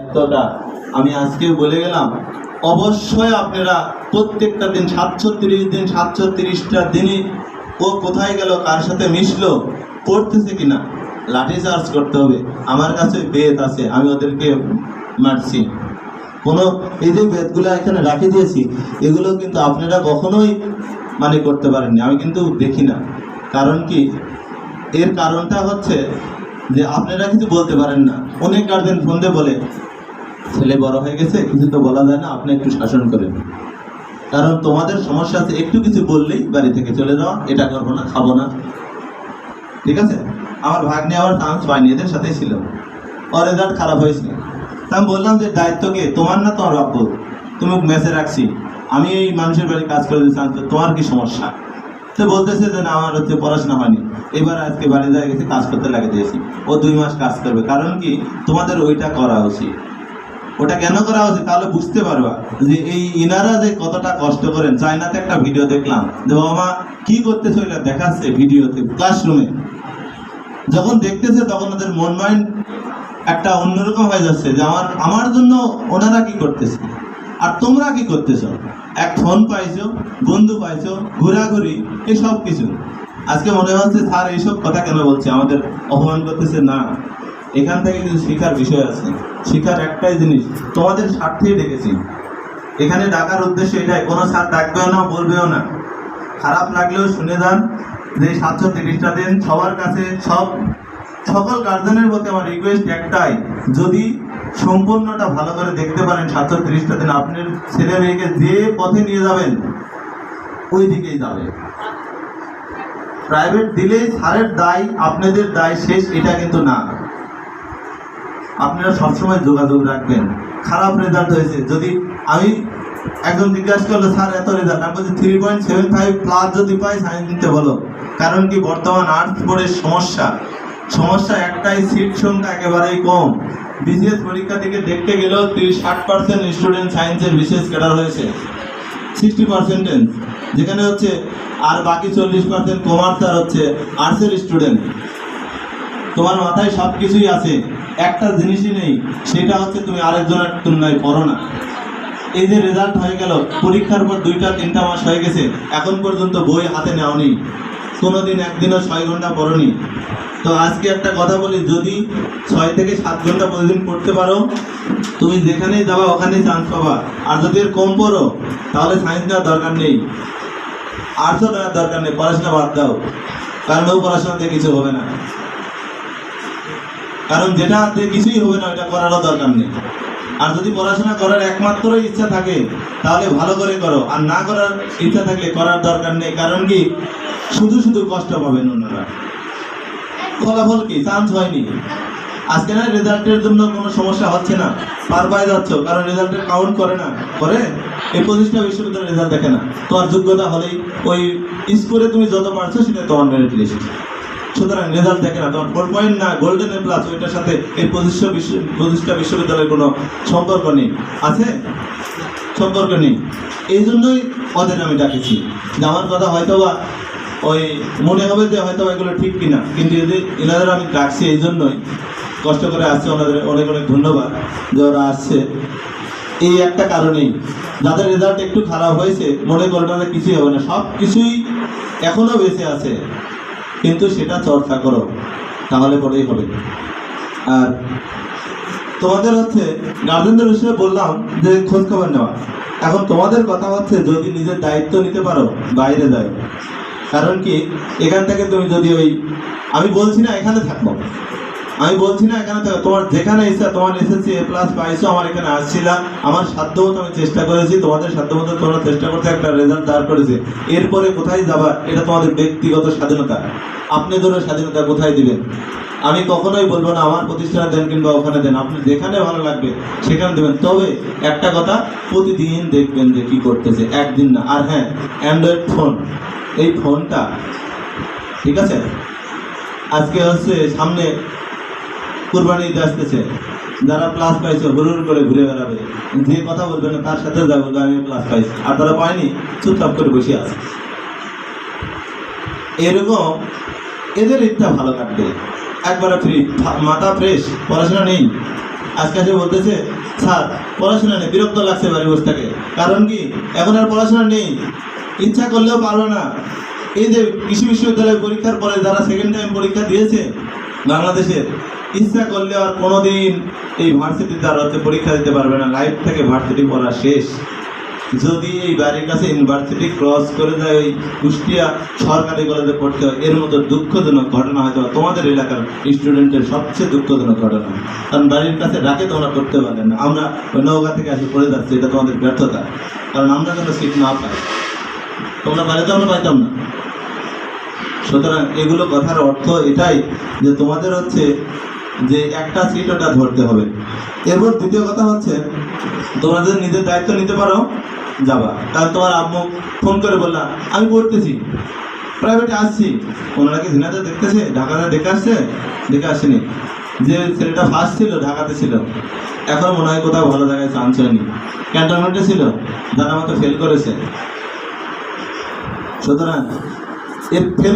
দায়িত্বটা আমি আজকে বলে গেলাম। অবশ্যই আপনারা প্রত্যেকটা দিন 730 দিন 730টা দিনই ও কোথায় গেল, কার সাথে মিশলো, পড়তেছে কিনা লাঠি চার্জ করতে হবে। আমার কাছে বেদ আছে, আমি ওদেরকে মারছি। কোনো এই যে বেদগুলো এখানে রাখি দিয়েছি, এগুলো কিন্তু আপনারা কখনোই মানে করতে পারেননি, আমি কিন্তু দেখি না। কারণ কি, এর কারণটা হচ্ছে যে আপনারা কিছু বলতে পারেন না। অনেক গার্জেন ফোন দিয়ে বলে ছেলে বড় হয়ে গেছে, কিছু তো বলা যায় না, আপনি একটু শাসন করেন। কারণ তোমাদের সমস্যা আছে, একটু কিছু বললেই বাড়ি থেকে চলে যাওয়া, এটা করবো না, খাবো না। ঠিক আছে, আমার ভাগ্নে আবার চান্স পায়নি, এদের সাথেই ছিল, ওর রেজাল্ট খারাপ হয়েছে। তা আমি বললাম যে দায়িত্বকে তোমার না তোমার বাপ্য, তুমি মেসে রাখছি, আমি এই মানুষের বাড়ি কাজ করে দিচ্ছি, তোমার কি সমস্যা? তো বলতেছে যে না, আমার হচ্ছে পড়াশোনা হয়নি, এবার আজকে বাড়ি যায় গেছি, কাজ করতে লাগিয়ে দিয়েছি, ও 2 মাস কাজ করবে। কারণ কি, তোমাদের ওইটা করা উচিত। ওটা কেন করা উচিত, তাহলে বুঝতে পারবা যে এই ইনারা যে কতটা কষ্ট করেন। চায়নাতে একটা ভিডিও দেখলাম যে বাবা কি করতেছে, ওইটা দেখাচ্ছে ভিডিওতে ক্লাসরুমে। যখন দেখতেছে তখন ওদের মন মাইন্ড একটা অন্যরকম হয়ে যাচ্ছে যে আমার জন্য ওনারা কি করতেছে আর তোমরা কি করতেছো। এক ফোন পাইছো, বন্ধু পাইছো, ঘোরাঘুরি, এসব কিছু। আজকে মনে হচ্ছে স্যার এইসব কথা কেন বলছে, আমাদের অপমান করতেছে। না, এখান থেকে কিছু শেখার বিষয় আছে। শেখার একটাই জিনিস, তোমাদের স্বার্থেই ডেকেছি। এখানে ডাকার উদ্দেশ্য এটাই, কোনো স্যার ডাকবেও না, বলবেও না। খারাপ লাগলেও শুনে যান যে 730টা দিন সবার কাছে সকল গার্জেনের প্রতি আমার রিকোয়েস্ট একটাই, যদি সম্পূর্ণটা ভালো করে দেখতে পারেন 730টা দিন, আপনার ছেলে মেয়েকে যে পথে নিয়ে যাবেন ওই দিকেই যাবে। প্রাইভেট দিলেই স্যারের দায়, আপনাদের দায় শেষ, এটা কিন্তু না। আপনারা সবসময় যোগাযোগ রাখবেন। খারাপ রেজাল্ট হয়েছে, যদি আমি একজন জিজ্ঞাসা করলো স্যার এত রেজাল্ট, আমি বলছি 3.75 প্লাস যদি পাই সায়েন্স নিতে বলো। কারণ কি, বর্তমান আর্টস বোর্ডের সমস্যা একটাই, সিট সংখ্যা একেবারেই কম। বিসিএস পরীক্ষা থেকে দেখতে গেলেও 60% স্টুডেন্ট সায়েন্সের বিশেষ ক্যাডার হয়েছে, 60%, যেখানে হচ্ছে আর বাকি 40% কমার্স আর হচ্ছে আর্টসের স্টুডেন্ট। তোমার মাথায় সব কিছুই আছে, একটা জিনিসই নেই, সেটা হচ্ছে তুমি আরেকজনের তুলনায় পড়ো না। এই যে রেজাল্ট হয়ে গেল, পরীক্ষার পর 2-3 মাস হয়ে গেছে, এখন পর্যন্ত বই হাতে নেওনি, কোনোদিন একদিনও 6 ঘন্টা পড়নি। তো আজকে একটা কথা বলি, যদি 6 থেকে 7 ঘন্টা প্রতিদিন পড়তে পারো, তুমি যেখানেই যাবা ওখানেই চান্স পাবা। আর যদি এর কম পড়ো, তাহলে সায়েন্স নেওয়ার দরকার নেই, আর্টসও নেওয়ার দরকার নেই, পড়াশোনা বাদ দাও। কারণ ও পড়াশোনাতে কিছু হবে না, কারণ যেটাতে কিছুই হবে না ওইটা করারও দরকার নেই। আর যদি পড়াশোনা করার একমাত্রই ইচ্ছা থাকে তাহলে ভালো করে করো, আর না করার ইচ্ছা থাকলে করার দরকার নেই। কারণ কি, শুধু কষ্ট পাবেন ওনারা। ফলাফল কি, চান্স হয়নি। আজকে না রেজাল্টের জন্য কোনো সমস্যা হচ্ছে না, পার পায়ে যাচ্ছ, কারণ রেজাল্টের কাউন্ট করে না, করে এই 25টা বিশ্ববিদ্যালয়ের রেজাল্ট দেখে না। তোমার যোগ্যতা হলেই ওই স্কোরে তুমি যত পারছো সেটা তোমার মেরিট লিস্ট। সুতরাং রেজাল্ট দেখে না, তোমার 4 পয়েন্ট না গোল্ডেন এ প্লাস, ওইটার সাথে এই 25টা বিশ্ববিদ্যালয়ের কোনো সম্পর্ক নেই। আছে সম্পর্ক নেই। এই জন্যই ওদের আমি ডাকেছি যে আমার কথা হয়তো বা ওই মনে হবে যে হয়তো এগুলো ঠিক কিনা, কিন্তু এনাদের আমি ডাকছি এই জন্যই, কষ্ট করে আসছে, ওনাদের অনেক অনেক ধন্যবাদ যে ওরা আসছে। এই একটা কারণেই, যাদের রেজাল্ট একটু খারাপ হয়েছে মনে করেন না কিছুই হবে না, সব কিছুই এখনও বেঁচে আছে, কিন্তু সেটা চর্চা করো, তাহলে পরেই হবে। আর তোমাদের হচ্ছে গার্জেনদের বিষয়ে বললাম যে খোঁজ খবর নেওয়া। এখন তোমাদের কথা হচ্ছে যদি নিজের দায়িত্ব নিতে পারো বাইরে যাও। কারণ কি, এখান থেকে তুমি যদি আমি বলছি না এখানে থাকবো, আমি বলছি না এখানে থাকো, তোমার যেখানে ইচ্ছা, তোমার এসএসসি A+ পাইছো, আমার এখানে আসছিলাম, আমার সাধ্যমতো আমি চেষ্টা করেছি, তোমাদের সাধ্যমতো তোমরা চেষ্টা করতে একটা রেজাল্ট দাঁড় করেছে। এরপরে কোথায় যাবা এটা তোমাদের ব্যক্তিগত স্বাধীনতা, আপনাদের স্বাধীনতা কোথায় দিবেন। আমি কখনোই বলবো না আমার প্রতিষ্ঠানে দেন কিংবা ওখানে দেন, আপনি যেখানে ভালো লাগবে সেখানে দেবেন। তবে একটা কথা, প্রতিদিন দেখবেন যে কি করতেছে, একদিন না। আর হ্যাঁ, অ্যান্ড্রয়েড ফোন, এই ফোনটা ঠিক আছে, আজকে হচ্ছে সামনে কুরবানি ঈদ আসতেছে, যারা প্লাস পাইছে হুড়ুর করে ঘুরে বেড়াবে, যে কথা বলবে না তার সাথে যা বলবে আমি প্লাস পাইছি, আর তারা পায়নি চুপচাপ করে বসে আছে। এরকম এদের ঈদটা ভালো কাটবে, একবারে ফ্রি, মাথা ফ্রেশ, পড়াশোনা নেই, আজকে এসে বলতেছে স্যার পড়াশোনা নেই, বিরক্ত লাগছে বাড়ি বসে থাকে। কারণ কি এখন আর পড়াশোনা নেই, ইচ্ছা করলেও পারবে না। এই যে কৃষি বিশ্ববিদ্যালয় পরীক্ষার পরে যারা সেকেন্ড টাইম পরীক্ষা দিয়েছে বাংলাদেশে, ইচ্ছা করলে আর কোনোদিন এই ভার্সিটিতে আর হচ্ছে পরীক্ষা দিতে পারবে না, লাইফ থেকে ভার্সিটি পড়া শেষ। যদি এই বাড়ির কাছে ইউনিভার্সিটি ক্রস করে যায় ওই কুষ্টিয়া সরকারি কলেজে পড়তে হয়, এর মতো দুঃখজনক ঘটনা হয়তো তোমাদের এলাকার স্টুডেন্টের সবচেয়ে দুঃখজনক ঘটনা। কারণ বাড়ির কাছে ডাকে তোমরা পড়তে পারবে না, আমরা ওই নৌকা থেকে আসে পড়ে যাচ্ছি, এটা তোমাদের ব্যর্থতা। কারণ আমরা যেন সিট না পাই, তোমরা পাইলে তো আমরা পাইতাম না। সুতরাং এগুলো কথার অর্থ এটাই যে তোমাদের হচ্ছে যে একটা সিট ওটা ধরতে হবে। এরপর দ্বিতীয় কথা হচ্ছে তোমরা যদি নিজের দায়িত্ব নিতে পারো যাবা। কারণ তোমার আম্মু ফোন করে বললা আমি পড়তেছি, প্রাইভেটে আসছি, ওনারা কি ঝিনাতে দেখতেছে, ঢাকাতে দেখে আসছে? দেখে আসেনি। যে ছেলেটা ফার্স্ট ছিল ঢাকাতে ছিল, এখন মনে হয় কোথাও ভালো জায়গায় চান্স হয়নি, ক্যান্টনমেন্টে ছিল, যারা আমাকে ফেল করেছে। সুতরাং এর ফেল